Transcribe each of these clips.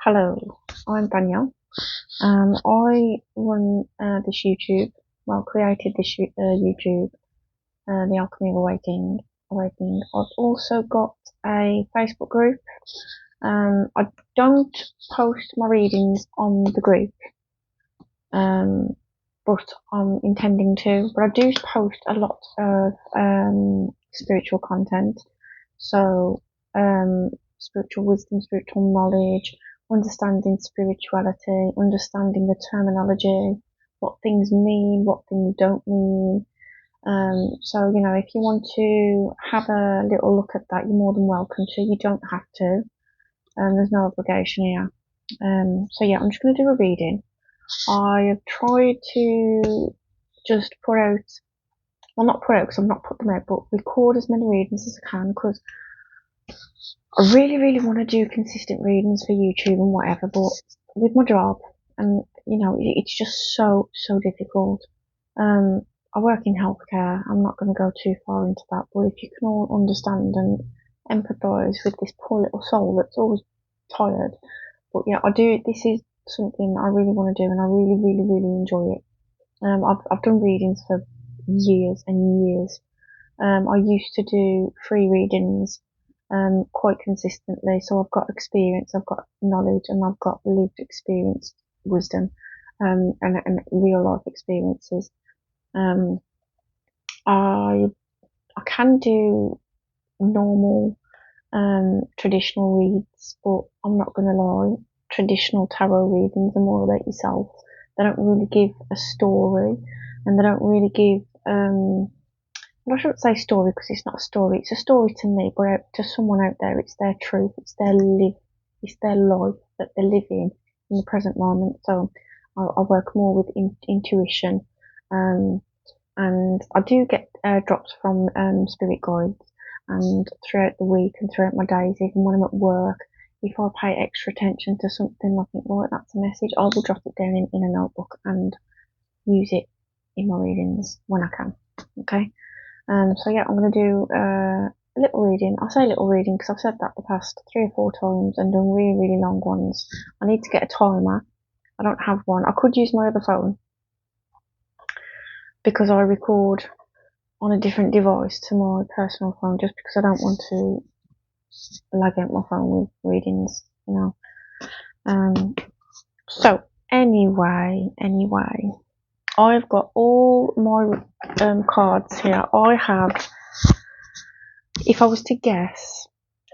Hello, I'm Danielle. I run this YouTube, created this YouTube, The Alchemy of Awakening. I've also got a Facebook group. I don't post my readings on the group, but I'm intending to. But I do post a lot of spiritual content. So, spiritual wisdom, spiritual knowledge, understanding spirituality, understanding the terminology, what things mean, what things don't mean. So, if you want to have a little look at that, you're more than welcome to. You don't have to. There's no obligation here. So yeah, I'm just going to do a reading. I have tried to just put out, well, not put out because I've not put them out, but record as many readings as I can, because I really, really want to do consistent readings for YouTube and whatever, but with my job, and it's just so difficult. I work in healthcare. I'm not going to go too far into that, but if you can all understand and empathise with this poor little soul that's always tired. But yeah, this is something I really want to do, and I really, really, really enjoy it. I've done readings for years and years. I used to do free readings quite consistently, so I've got experience, I've got knowledge, and I've got lived experience, wisdom, and real life experiences. I can do normal traditional reads, but I'm not gonna lie, traditional tarot readings are more about yourself. They don't really give a story, and they don't really give I shouldn't say story because it's not a story. It's a story to me, but to someone out there, it's their truth. It's their life that they're living in the present moment. So I work more with intuition, and I do get drops from spirit guides, and throughout the week and throughout my days, even when I'm at work, if I pay extra attention to something, I think, right, that's a message, I will drop it down in a notebook and use it in my readings when I can. Okay. So yeah, I'm going to do a little reading. I say little reading because I've said that the past 3 or 4 times and done really, really long ones. I need to get a timer. I don't have one. I could use my other phone because I record on a different device to my personal phone, just because I don't want to lag out my phone with readings, So anyway, I've got all my cards here. I have, if I was to guess,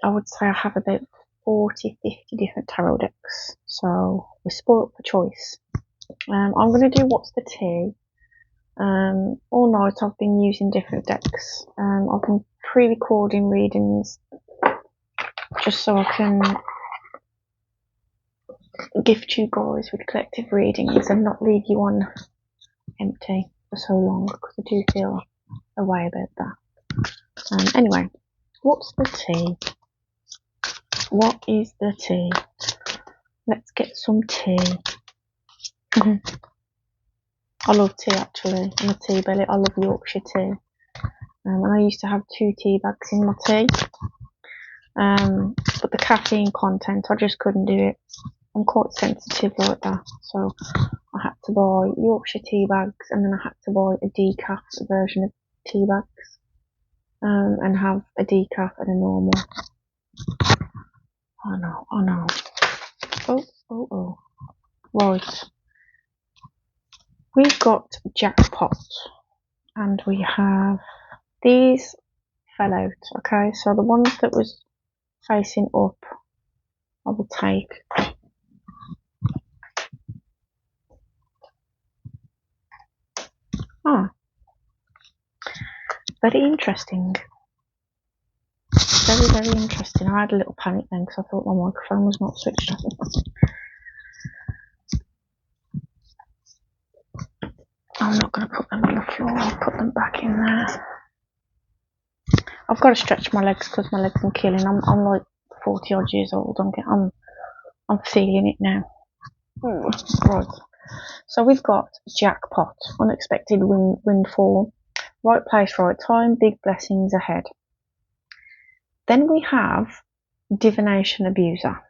I would say I have about 40, 50 different tarot decks. So we're spoilt for choice. I'm going to do What's the Tea. All night I've been using different decks. I've been pre-recording readings just so I can gift you guys with collective readings and not leave you on empty for so long, because I do feel a way about that. Anyway, what's the tea? What is the tea? Let's get some tea. I love tea, actually. I'm a tea belly. I love Yorkshire tea. And I used to have 2 tea bags in my tea. But the caffeine content, I just couldn't do it. I'm quite sensitive like that. So I had to buy Yorkshire tea bags, and then I had to buy a decaf version of tea bags. And have a decaf and a normal. I know. Oh. Right. We've got jackpot, and we have these fell out. Okay, so the ones that was facing up, I will take. Very interesting. Very, very interesting. I had a little panic then because I thought my microphone was not switched on. I'm not going to put them on the floor. I'll put them back in there. I've got to stretch my legs because my legs are killing. I'm like 40 odd years old. I'm feeling it now. Right. So we've got jackpot, unexpected windfall, right place, right time, big blessings ahead. Then we have divination abuser.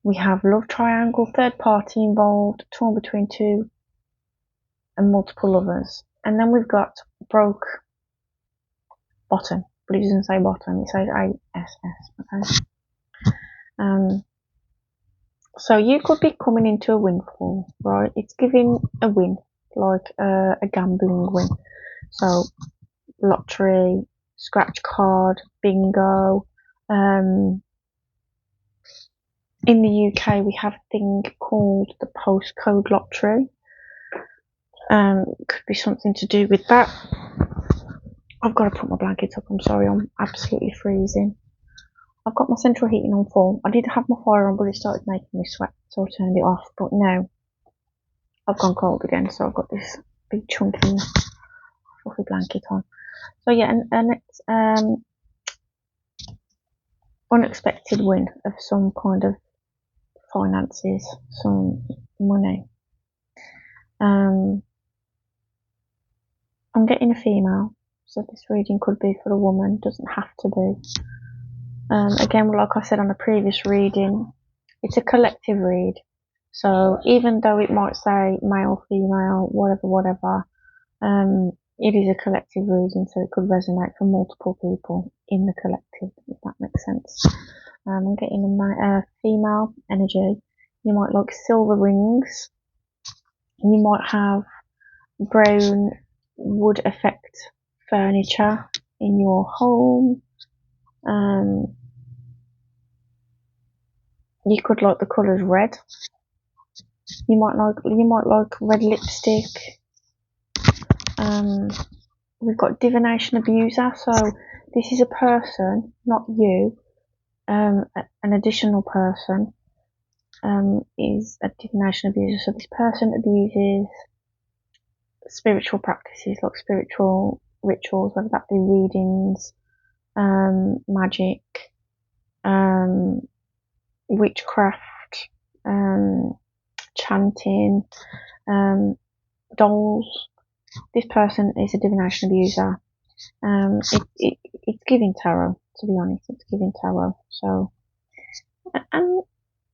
We have love triangle, third party involved, torn between two and multiple lovers. And then we've got broke bottom, but it doesn't say bottom, it says ASS. Okay. So you could be coming into a windfall, right? It's giving a win, like a gambling win. So lottery, scratch card, bingo. In the UK, we have a thing called the postcode lottery. Could be something to do with that. I've got to put my blankets up. I'm sorry, I'm absolutely freezing. I've got my central heating on full. I did have my fire on, but it started making me sweat, so I turned it off. But now I've gone cold again, so I've got this big chunky fluffy blanket on. So yeah, and it's unexpected win of some kind of finances, some money. I'm getting a female, so this reading could be for a woman, doesn't have to be. Again, like I said on a previous reading, it's a collective read. So even though it might say male, female, whatever, it is a collective reading, so it could resonate for multiple people in the collective, if that makes sense. I'm getting a female energy. You might like silver rings. You might have brown wood effect furniture in your home. You could like the colours red. You might like red lipstick. We've got divination abuser. So this is a person, not you. An additional person is a divination abuser. So this person abuses spiritual practices, like spiritual rituals, whether that be readings, magic, witchcraft, chanting, dolls. This person is a divination abuser. It's giving tarot, to be honest. It's giving tarot. So, and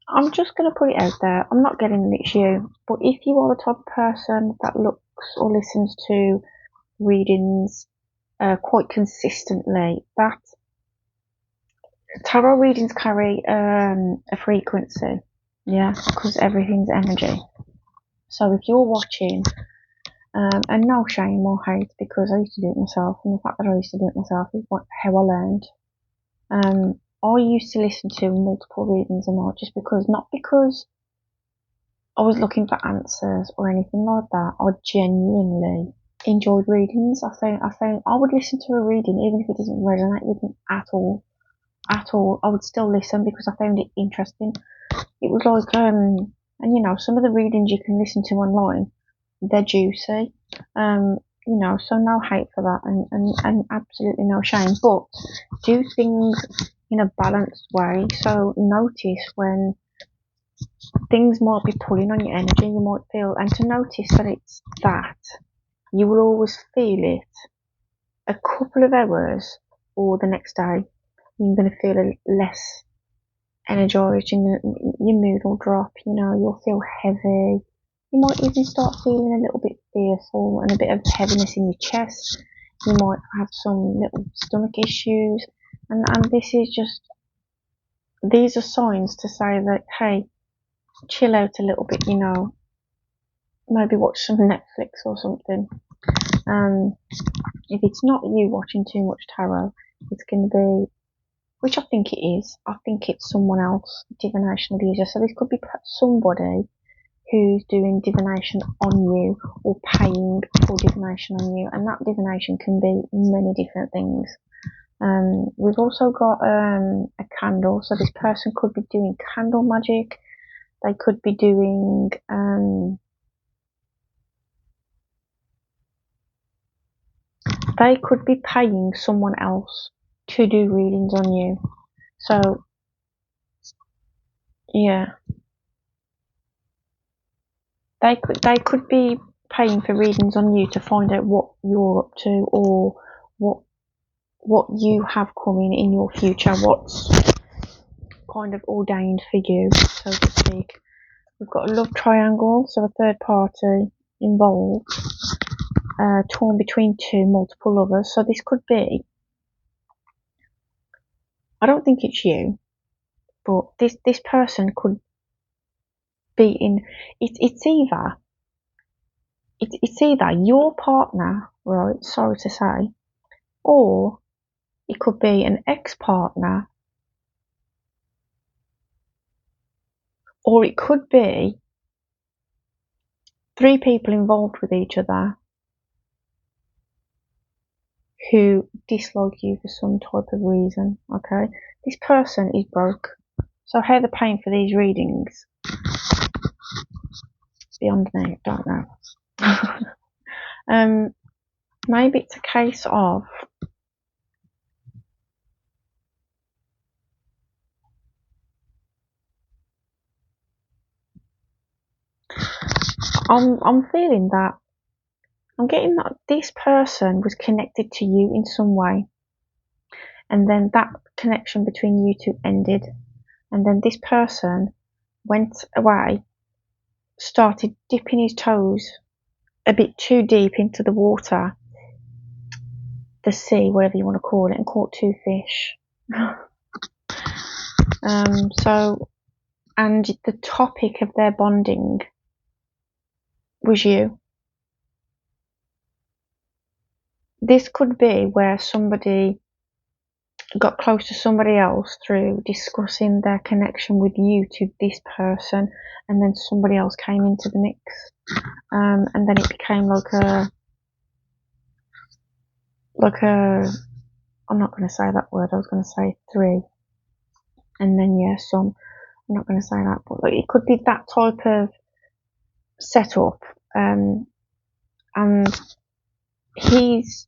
I'm just going to put it out there. I'm not getting that it's you, but if you are the type of person that looks or listens to readings quite consistently, that tarot readings carry a frequency, yeah, because everything's energy. So if you're watching, and no shame or hate, because I used to do it myself, and the fact that I used to do it myself is how I learned. I used to listen to multiple readings a night not because I was looking for answers or anything like that. I genuinely enjoyed readings. I found I would listen to a reading even if it doesn't resonate with me at all. I would still listen because I found it interesting. It was like, and you know, some of the readings you can listen to online, they're juicy. So no hate for that, and absolutely no shame. But do things in a balanced way. So notice when things might be pulling on your energy. You might feel, and to notice that it's that, you will always feel it a couple of hours or the next day. You're going to feel less energized, your mood will drop, you'll feel heavy. You might even start feeling a little bit fearful and a bit of heaviness in your chest. You might have some little stomach issues, and these are signs to say that, hey, chill out a little bit, maybe watch some Netflix or something. If it's not you watching too much tarot, it's going to be, which I think it is, I think it's someone else, divination abuser. So this could be somebody who's doing divination on you or paying for divination on you, and that divination can be many different things. We've also got a candle, so this person could be doing candle magic. They could be doing they could be paying someone else to do readings on you. So yeah, they could be paying for readings on you to find out what you're up to, or what you have coming in your future, what's kind of ordained for you, so to speak. We've got a love triangle, so a third party involved, torn between two multiple lovers. So this could be, I don't think it's you, but this person could be in, it's either your partner, right, sorry to say, or it could be an ex-partner, or it could be 3 people involved with each other who dislike you for some type of reason, okay? This person is broke. So how they're paying for these readings, beyond me, don't know. Maybe it's a case of I'm feeling that I'm getting that this person was connected to you in some way, and then that connection between you two ended, and then this person went away, started dipping his toes a bit too deep into the water, the sea, whatever you want to call it, and caught 2 fish. So, and the topic of their bonding was you. This could be where somebody got close to somebody else through discussing their connection with you to this person, and then somebody else came into the mix, and then it became like a I'm not going to say that word, I was going to say 3, and then yeah, some, I'm not going to say that, but like, it could be that type of setup, and he's,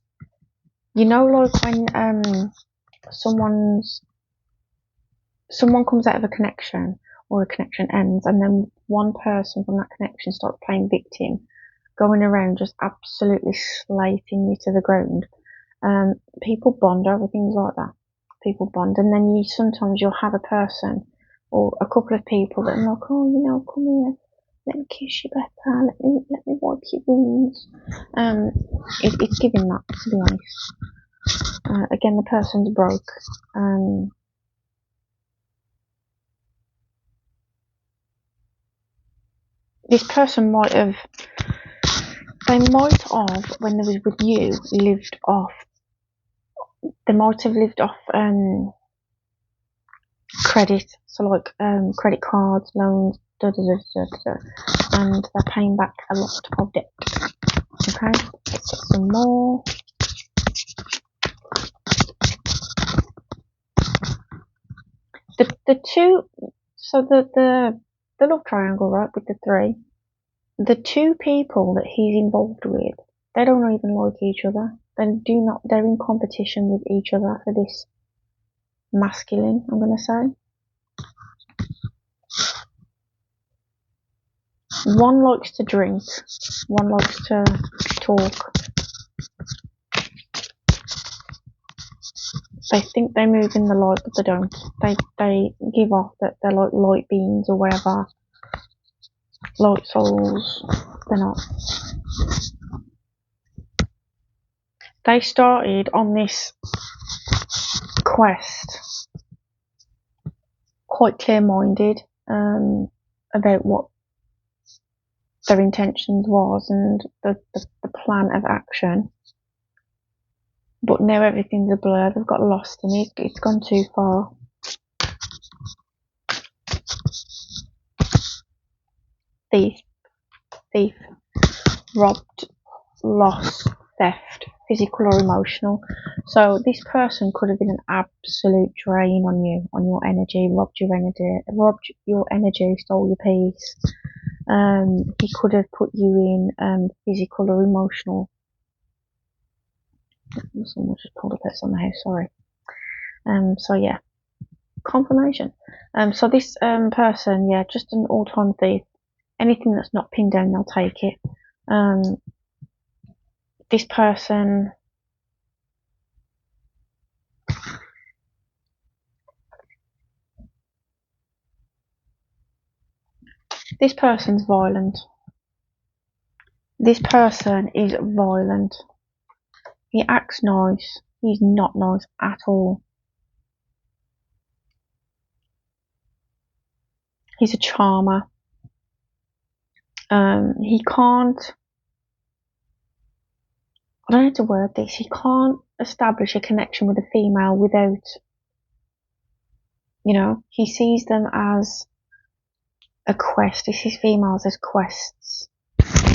you know, like when someone comes out of a connection, or a connection ends, and then one person from that connection starts playing victim, going around just absolutely slating you to the ground. People bond over things like that. People bond, and then sometimes you'll have a person or a couple of people that are like, oh, you know, come here, let me kiss you better, let me wipe your wounds. It's giving that, to be honest. Again, the person's broke. This person might have, when they was with you, lived off credit, so like credit cards, loans, and they're paying back a lot of debt. Okay, let's get some more. The 2, so the love triangle, right, with the 3, the 2 people that he's involved with, they don't even like each other. They're in competition with each other for this masculine, I'm going to say. One likes to drink, one likes to talk. They think they move in the light, but they don't. They give off that they're like light beings or whatever. Light souls. They're not. They started on this quest quite clear-minded about what their intentions was and the plan of action. But now everything's a blur. They've got lost in it. It's gone too far. Thief, robbed, lost, theft, physical or emotional. So this person could have been an absolute drain on you, on your energy, robbed your energy, stole your peace. He could have put you in physical or emotional. Someone just pulled a pets on the house, sorry. So yeah, confirmation. So this person, yeah, just an all-time thief. Anything that's not pinned down, they'll take it. This person, This person's violent. This person is violent. He acts nice. He's not nice at all. He's a charmer. He can't, I don't know how to word this, he can't establish a connection with a female without, he sees them as a quest. He sees females as quests.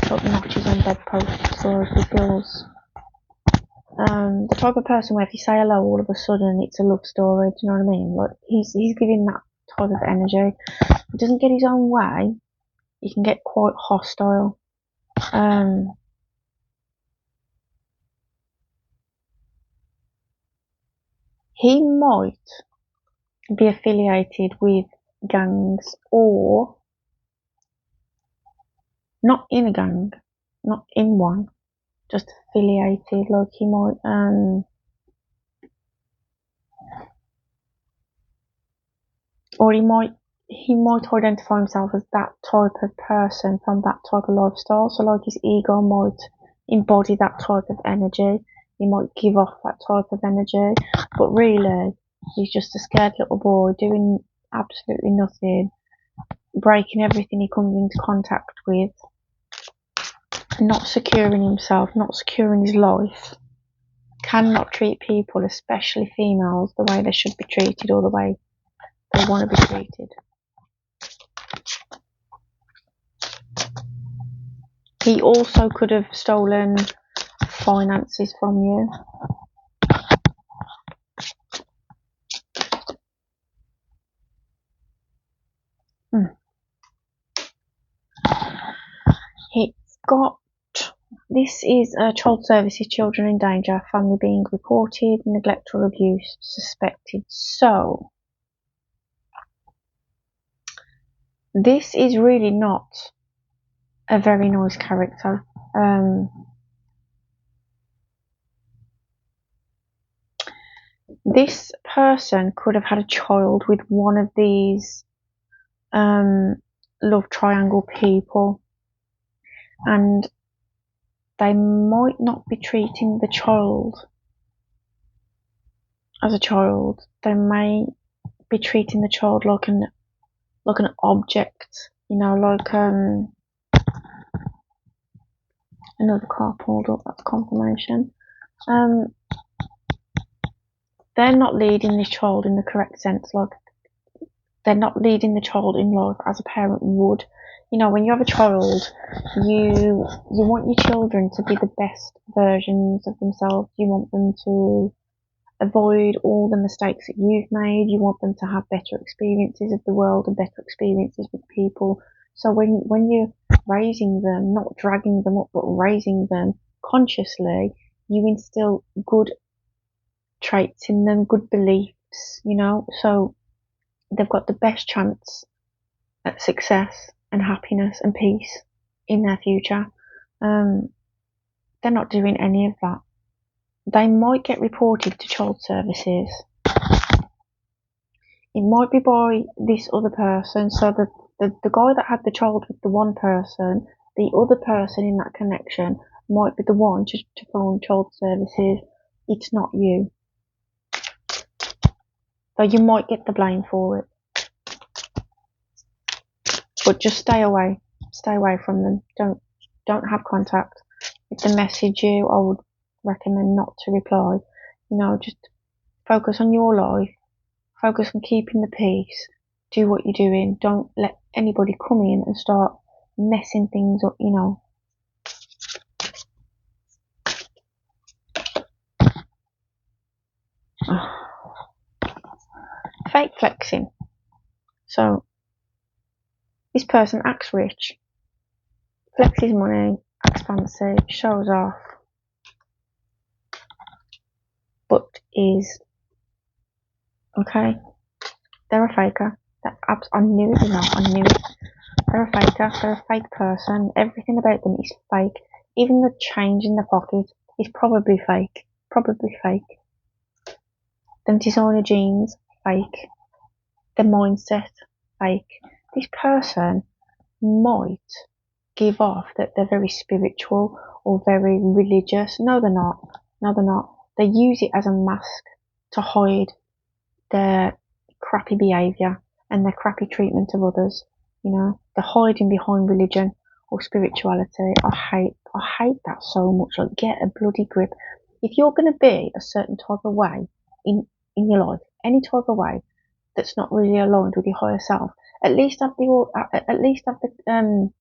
Like notches on bedposts or as bills. The type of person where if you say hello all of a sudden it's a love story, do you know what I mean? Like he's giving that type of energy. If he doesn't get his own way, he can get quite hostile. He might be affiliated with gangs or not in a gang, not in one, just affiliated. Like he might or he might identify himself as that type of person from that type of lifestyle. So like his ego might embody that type of energy. He might give off that type of energy, but really he's just a scared little boy doing absolutely nothing, breaking everything he comes into contact with, not securing himself, not securing his life, cannot treat people, especially females, the way they should be treated or the way they want to be treated. He also could have stolen finances from you. This is child services, children in danger, family being reported, neglect or abuse suspected. So, this is really not a very nice character. This person could have had a child with one of these love triangle people, and they might not be treating the child as a child. They may be treating the child like an object, like another car pulled up. That's confirmation. They're not leading this child in the correct sense. Like they're not leading the child in life as a parent would. When you have a child, you want your children to be the best versions of themselves. You want them to avoid all the mistakes that you've made. You want them to have better experiences of the world and better experiences with people. So when you're raising them, not dragging them up, but raising them consciously, you instill good traits in them, good beliefs, so they've got the best chance at success and happiness and peace in their future. They're not doing any of that. They might get reported to child services. It might be by this other person. So the guy that had the child with the one person, the other person in that connection might be the one to phone child services. It's not you. So you might get the blame for it. But just stay away from them. Don't have contact. If they message you, I would recommend not to reply. Just focus on your life, focus on keeping the peace, do what you're doing. Don't let anybody come in and start messing things up, Fake flexing. So this person acts rich, flexes money, acts fancy, shows off, but is okay. They're a faker. I knew it. I knew it. They're a faker. They're a fake person. Everything about them is fake. Even the change in the pocket is probably fake. Them designer jeans, fake. Their mindset, fake. This person might give off that they're very spiritual or very religious. No, they're not. No, they're not. They use it as a mask to hide their crappy behaviour and their crappy treatment of others. You know, they're hiding behind religion or spirituality. I hate that so much. Like, get a bloody grip. If you're going to be a certain type of way in your life, any type of way that's not really aligned with your higher self, at least have the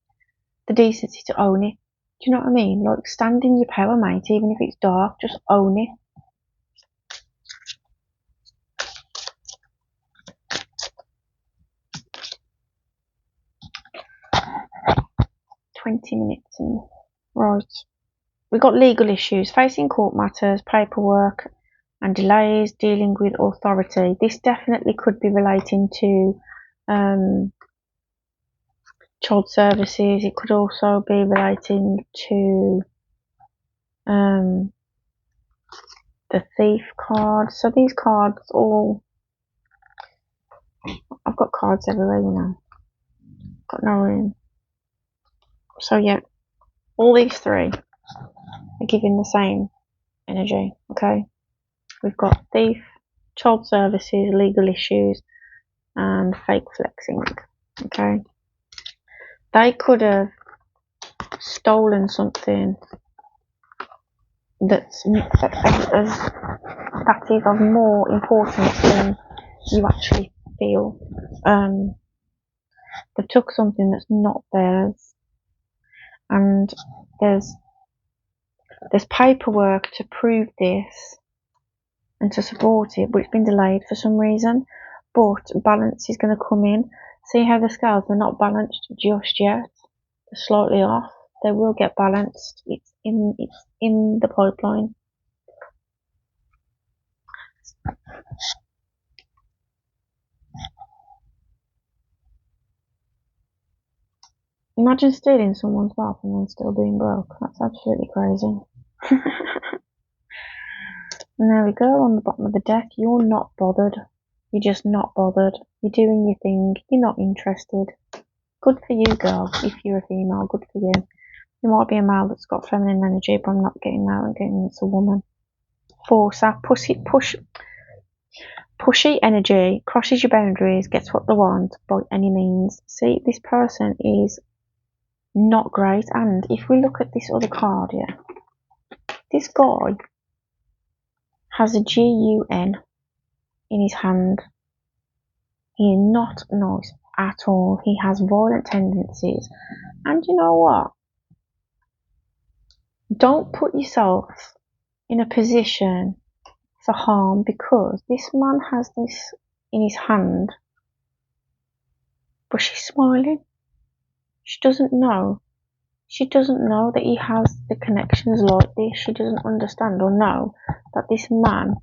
decency to own it. Do you know what I mean? Like, stand in your power, mate. Even if it's dark, just own it. "20 minutes in." Right. We've got legal issues, facing court matters, paperwork and delays, dealing with authority. This definitely could be relating to child services. It could also be relating to the thief card. So these cards all, I've got cards everywhere, you know. Got no room. So yeah, all these three are giving the same energy, okay? We've got thief, child services, legal issues, and fake flexing, okay? They could have stolen something that is of more importance than you actually feel. They took something that's not theirs, and there's paperwork to prove this and to support it, but it's been delayed for some reason. But balance is going to come in. See how the scales are not balanced just yet? They're slightly off. They will get balanced. It's in the pipeline. Imagine stealing someone's wealth and then still being broke. That's absolutely crazy. And there we go, on the bottom of the deck. You're not bothered. You're just not bothered. You're doing your thing. You're not interested. Good for you, girl. If you're a female, good for you. You might be a male that's got feminine energy, but I'm not getting that. I'm getting it's a woman. Forcer, pushy energy, crosses your boundaries, gets what they want by any means. See, this person is not great. And if we look at this other card here, this guy has a GUN in his hand. He is not nice at all. He has violent tendencies. And you know what? Don't put yourself in a position for harm, because this man has this in his hand, but she's smiling. She doesn't know. She doesn't know that he has the connections like this. She doesn't understand or know that this man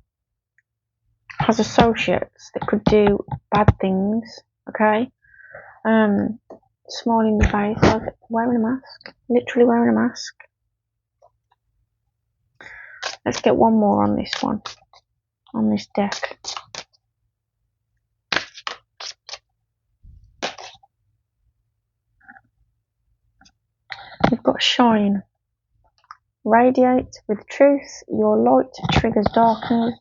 has associates that could do bad things, okay? Smiling in the face, like wearing a mask. Literally wearing a mask. Let's get one more on this one. On this deck. We've got shine. Radiate with truth. Your light triggers darkness.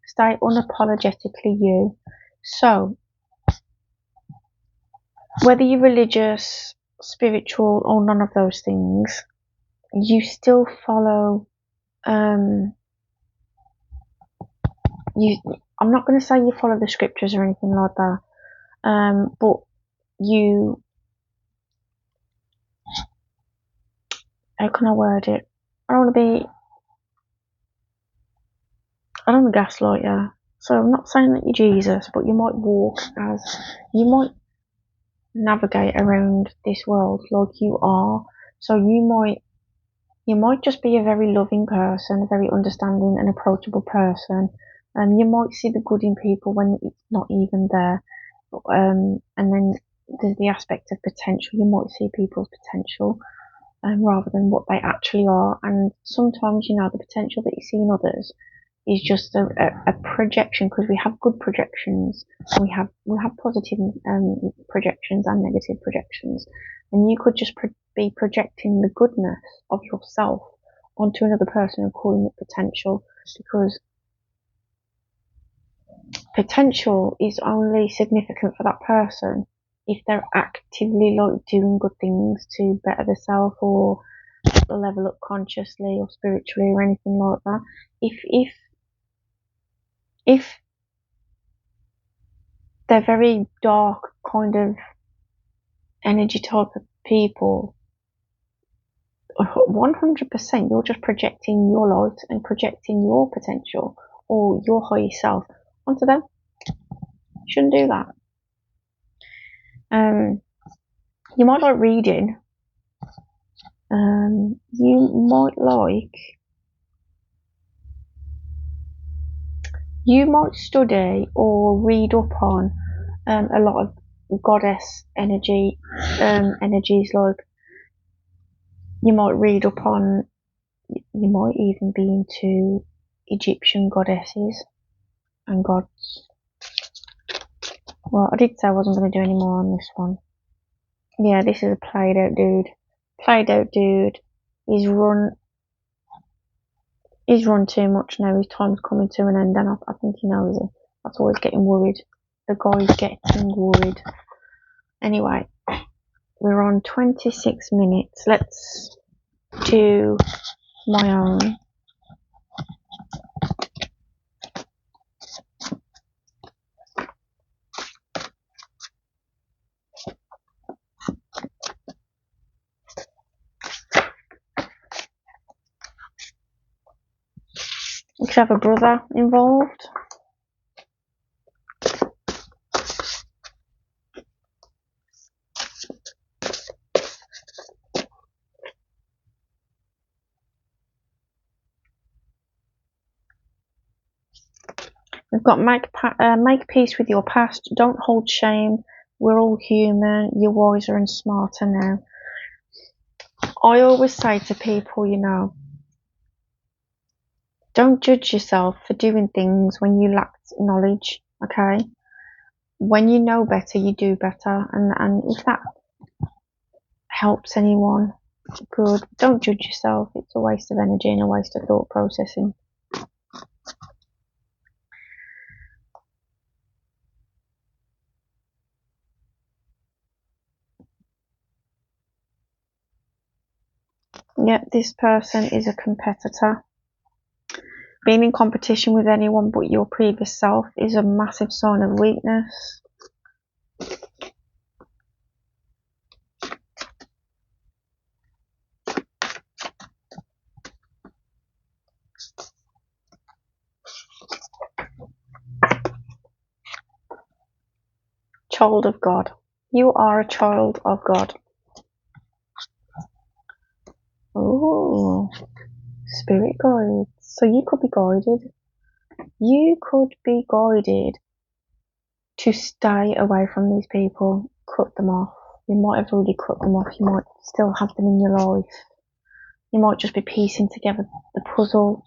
Stay unapologetically you. So, whether you're religious, spiritual, or none of those things, you still follow. I'm not going to say you follow the scriptures or anything like that. But you. How can I word it? I don't want to gaslight you. So I'm not saying that you're Jesus, but you might you might navigate around this world like you are. So you might just be a very loving person, a very understanding and approachable person. You might see the good in people when it's not even there. And then there's the aspect of potential. You might see people's potential. Rather than what they actually are. And sometimes, the potential that you see in others is just a projection, because we have good projections, and we have positive projections and negative projections, and you could just be projecting the goodness of yourself onto another person and calling it potential, because potential is only significant for that person if they're actively like doing good things to better themselves, or level up consciously or spiritually or anything like that. If they're very dark kind of energy type of people, 100% you're just projecting your light and projecting your potential or your higher self onto them. You shouldn't do that. You might like reading. You might study or read up on a lot of goddess energies. Like, you might read up on, you might even be into Egyptian goddesses and gods. Well, I did say I wasn't going to do any more on this one. Yeah, this is a played out dude. Played out dude. He's run too much now. His time's coming to an end, and I think he knows it. That's always getting worried. The guy's getting worried. Anyway, we're on 26 minutes. Let's do my own. We could have a brother involved. We've got make peace with your past. Don't hold shame. We're all human. You're wiser and smarter now. I always say to people, don't judge yourself for doing things when you lack knowledge, okay? When you know better, you do better. And if that helps anyone, good. Don't judge yourself. It's a waste of energy and a waste of thought processing. Yep, this person is a competitor. Being in competition with anyone but your previous self is a massive sign of weakness. Child of God. You are a child of God. Ooh, spirit guides. So you could be guided. You could be guided to stay away from these people. Cut them off. You might have already cut them off. You might still have them in your life. You might just be piecing together the puzzle,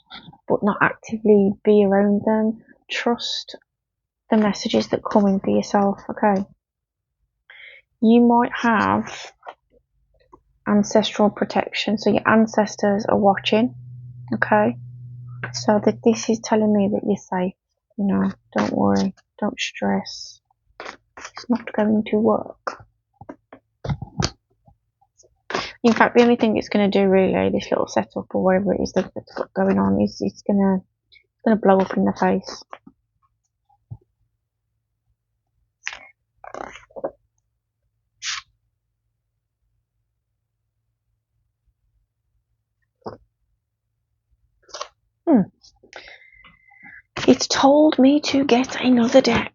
but not actively be around them. Trust the messages that come in for yourself, okay? You might have ancestral protection, so your ancestors are watching, okay? So that this is telling me that you're safe, don't worry, don't stress. It's not going to work. In fact, the only thing it's going to do, really, this little setup or whatever it is that's got going on, is it's going to blow up in the face. It's told me to get another deck,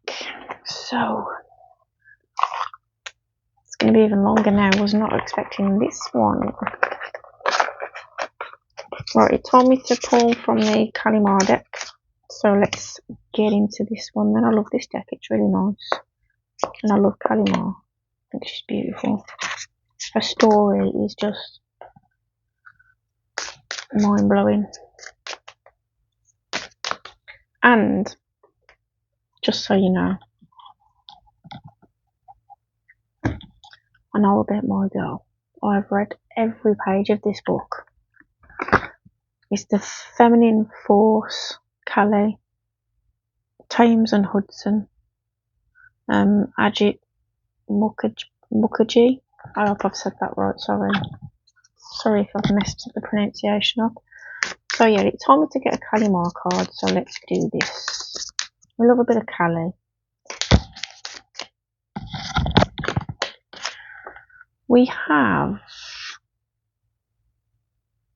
so it's going to be even longer now. I was not expecting this one. Right, it told me to pull from the Kalimar deck, so let's get into this one then. I love this deck, it's really nice, and I love Kalimar. I think she's beautiful. Her story is just mind-blowing. And just so you know, I know a bit my girl. I've read every page of this book. It's the feminine force, Calais, Thames and Hudson, Ajit Mukherjee. I hope I've said that right, sorry if I've messed the pronunciation up. So yeah, it told me to get a Kalimar card, so let's do this. We love a bit of Calais. We have,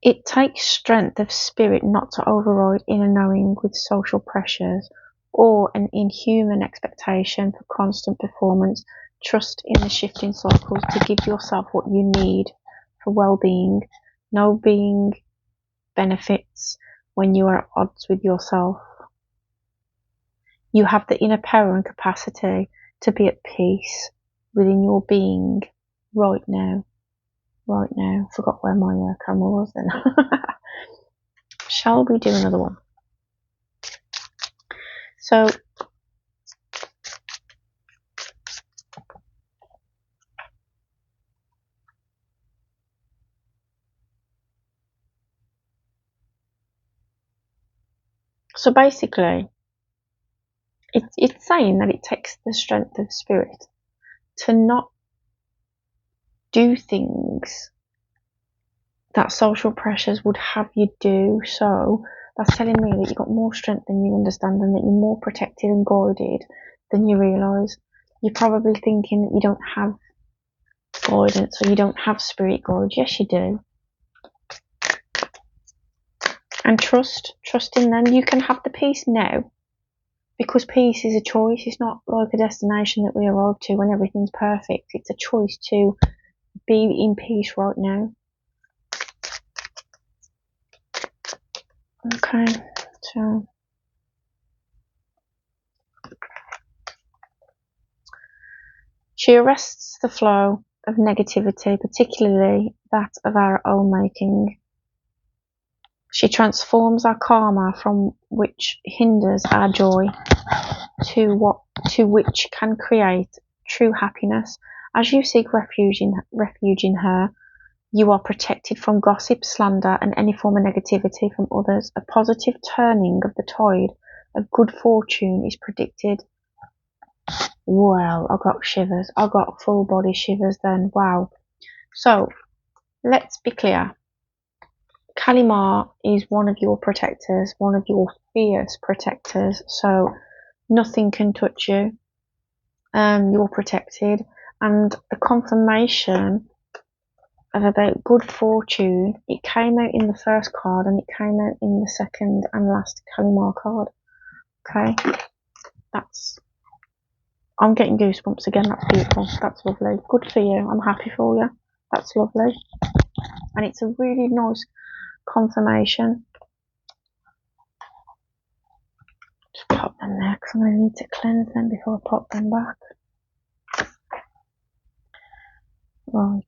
it takes strength of spirit not to override inner knowing with social pressures or an inhuman expectation for constant performance. Trust in the shifting cycles to give yourself what you need for well-being. No being benefits when you are at odds with yourself. You have the inner power and capacity to be at peace within your being right now. Forgot where my camera was then. Shall we do another one? So basically, it's saying that it takes the strength of spirit to not do things that social pressures would have you do. So that's telling me that you've got more strength than you understand, and that you're more protected and guided than you realise. You're probably thinking that you don't have guidance or you don't have spirit guide. Yes, you do. And trust in them. You can have the peace now, because peace is a choice. It's not like a destination that we arrive to when everything's perfect. It's a choice to be in peace right now. Okay, so she arrests the flow of negativity, particularly that of our own making. She transforms our karma from which hinders our joy to which can create true happiness. As you seek refuge in her, you are protected from gossip, slander, and any form of negativity from others. A positive turning of the tide of good fortune is predicted. Well, I got shivers. I got full body shivers then. Wow. So, let's be clear. Kalimar is one of your protectors, one of your fierce protectors. So, nothing can touch you. You're protected. And the confirmation of about good fortune, it came out in the first card and it came out in the second and last Kalimar card. Okay, I'm getting goosebumps again. That's beautiful. That's lovely. Good for you. I'm happy for you. That's lovely. And it's a really nice confirmation. Just pop them there because I'm going to need to cleanse them before I pop them back. Right.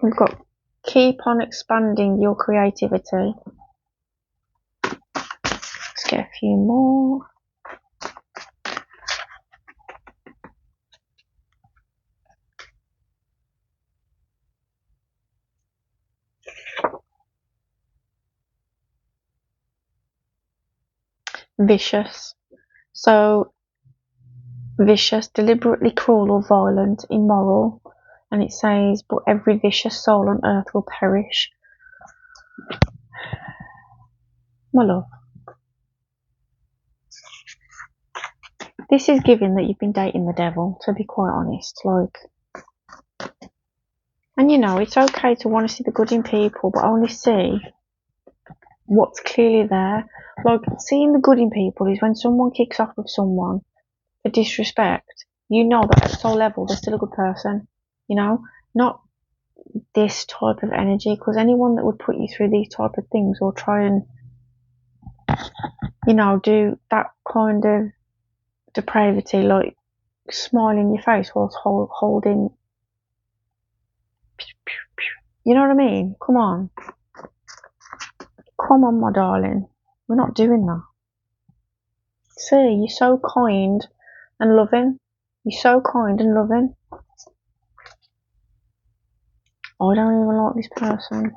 We've got keep on expanding your creativity. Let's get a few more. Vicious. So, vicious, deliberately cruel or violent, immoral. And it says, but every vicious soul on earth will perish. My love. This is giving that you've been dating the devil, to be quite honest. And you know, it's okay to want to see the good in people, but only see what's clearly there. Like, seeing the good in people is when someone kicks off with someone for disrespect, you know that at soul level they're still a good person, you know, not this type of energy, because anyone that would put you through these type of things or try and, you know, do that kind of depravity, like smile in your face whilst holding, you know what I mean? Come on. Come on, my darling. We're not doing that. See, you're so kind and loving. You're so kind and loving. I don't even like this person.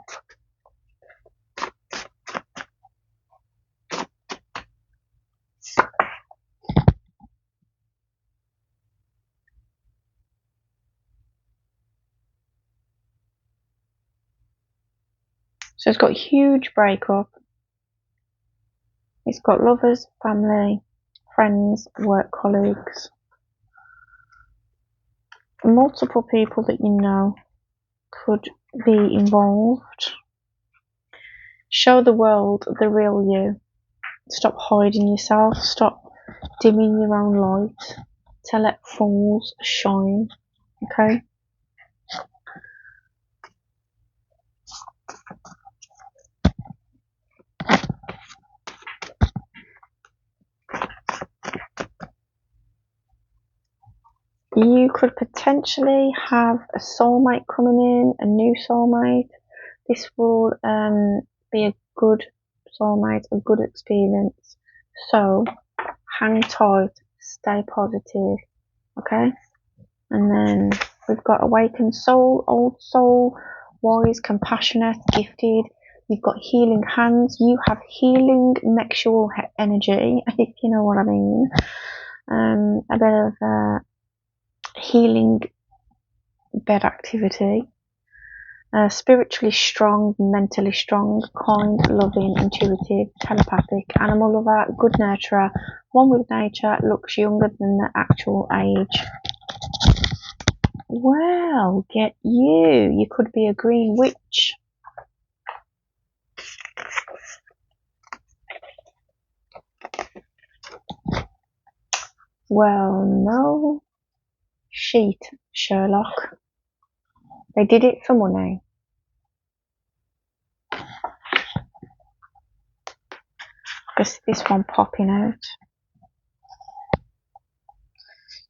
So it's got huge breakup. It's got lovers, family, friends, work colleagues, multiple people that you know could be involved. Show the world the real you. Stop hiding yourself. Stop dimming your own light to let fools shine. Okay? You could potentially have a soulmate coming in, a new soulmate. This will be a good soulmate, a good experience. So hang tight, stay positive, okay? And then we've got awakened soul, old soul, wise, compassionate, gifted. You've got healing hands. You have healing sexual energy, if you know what I mean. A bit of healing bed activity. Spiritually strong, mentally strong, kind, loving, intuitive, telepathic, animal lover, good nurturer, one with nature, looks younger than the actual age. Well, get you. You could be a green witch. Well, no shit, Sherlock. They did it for money. Because this one popping out.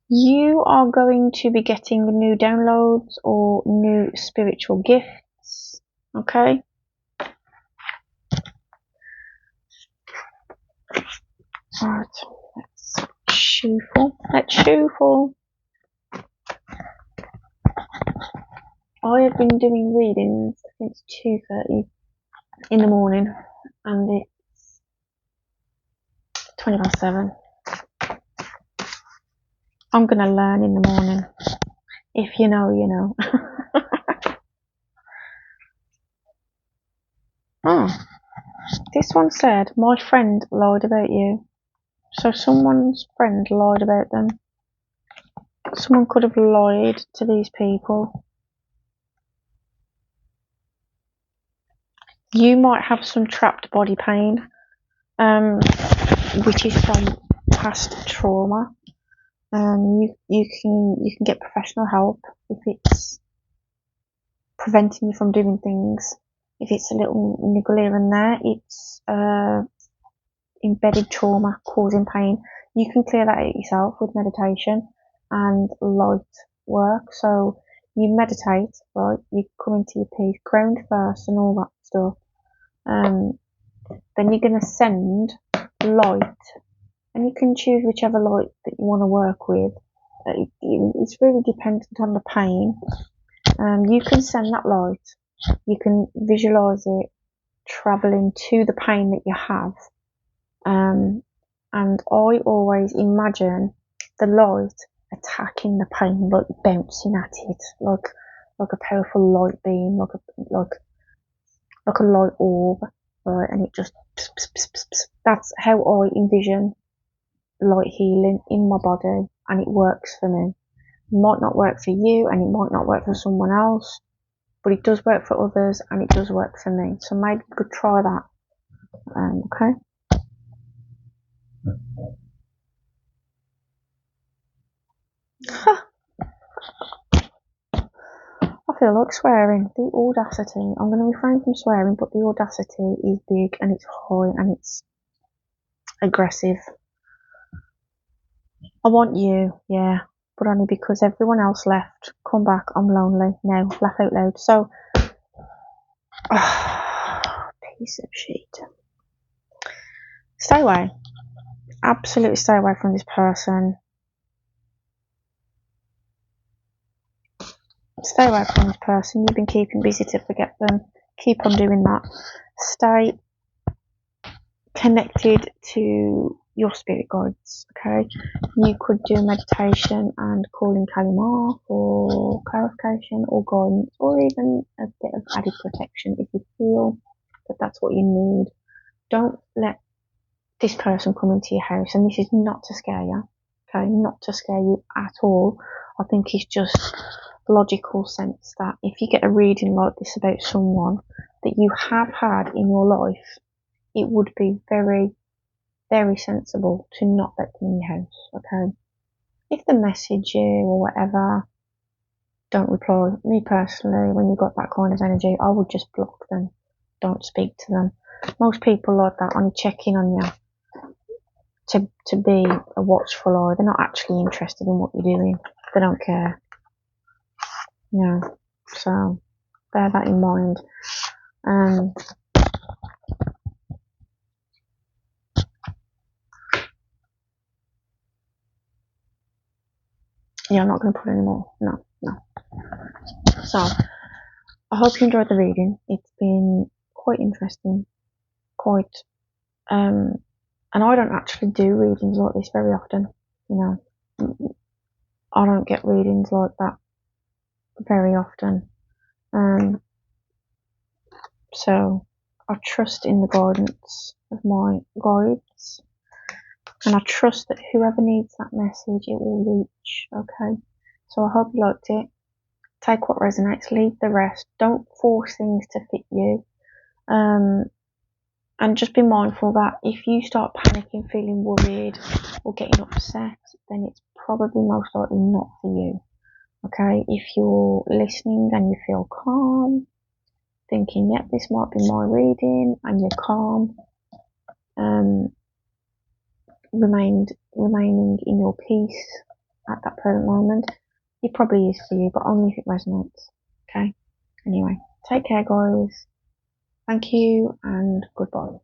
You are going to be getting new downloads or new spiritual gifts. Okay? Alright, let's shuffle. Let's shuffle. I have been doing readings since 2:30 in the morning, and it's 20:07. I'm gonna learn in the morning. If you know, you know. This one said, my friend lied about you. So someone's friend lied about them. Someone could have lied to these people. You might have some trapped body pain, which is from past trauma. You can get professional help if it's preventing you from doing things. If it's a little niggle here and there, it's embedded trauma causing pain. You can clear that out yourself with meditation and light work. So you meditate, right? You come into your peace, ground first, and all that stuff. Then you're gonna send light, and you can choose whichever light that you want to work with. It's really dependent on the pain. You can send that light. You can visualize it traveling to the pain that you have. And I always imagine the light attacking the pain, like bouncing at it, like a powerful light beam, like a light orb, right? And it just pss, pss, pss, pss, pss. That's how I envision light healing in my body, and it works for me. It might not work for you, and it might not work for someone else, but it does work for others, and it does work for me. So maybe you could try that. Okay. I feel like swearing. The audacity. I'm going to refrain from swearing, but the audacity is big, and it's high, and it's aggressive. I want you, yeah, but only because everyone else left. Come back, I'm lonely. Now, laugh out loud. So, piece of shit. Stay away. Absolutely stay away from this person. Stay away from this person. You've been keeping busy to forget them. Keep on doing that. Stay connected to your spirit guides, okay? You could do meditation and call in Kalimar for clarification or guidance, or even a bit of added protection if you feel that that's what you need. Don't let this person come into your house, and this is not to scare you, okay? Not to scare you at all. I think it's just logical sense that if you get a reading like this about someone that you have had in your life, it would be very, very sensible to not let them in your house, okay? If they message you or whatever, don't reply. Me personally, when you've got that kind of energy, I would just block them. Don't speak to them. Most people like that only check in on you to be a watchful eye. They're not actually interested in what you're doing. They don't care. Yeah. So bear that in mind. Yeah, I'm not going to put any more. No. So I hope you enjoyed the reading. It's been quite interesting. And I don't actually do readings like this very often. You know, I don't get readings like that very often. So I trust in the guidance of my guides, and I trust that whoever needs that message, it will reach. Okay. So I hope you liked it. Take what resonates, leave the rest. Don't force things to fit you. And just be mindful that if you start panicking, feeling worried, or getting upset, then it's probably most likely not for you. Okay? If you're listening and you feel calm, thinking, yep, this might be my reading, and you're calm, remaining in your peace at that present moment, it probably is for you, but only if it resonates. Okay? Anyway, take care, guys. Thank you, and goodbye.